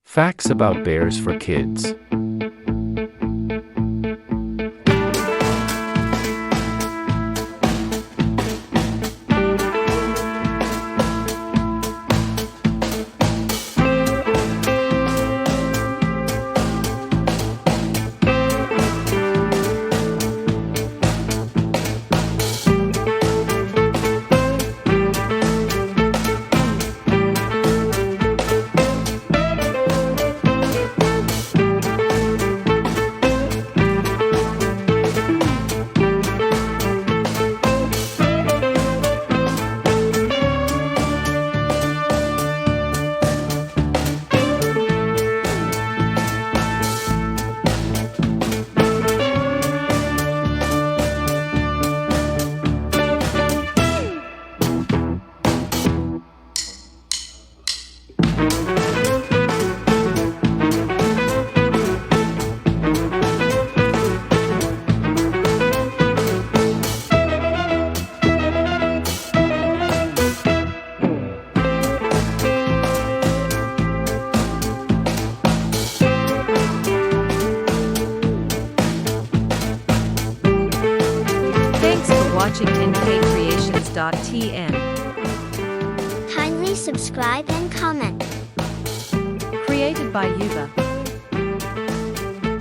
Facts about bears for kids. Thanks for watching nkcreations.tn. Kindly subscribe and comment. Created by Yuba.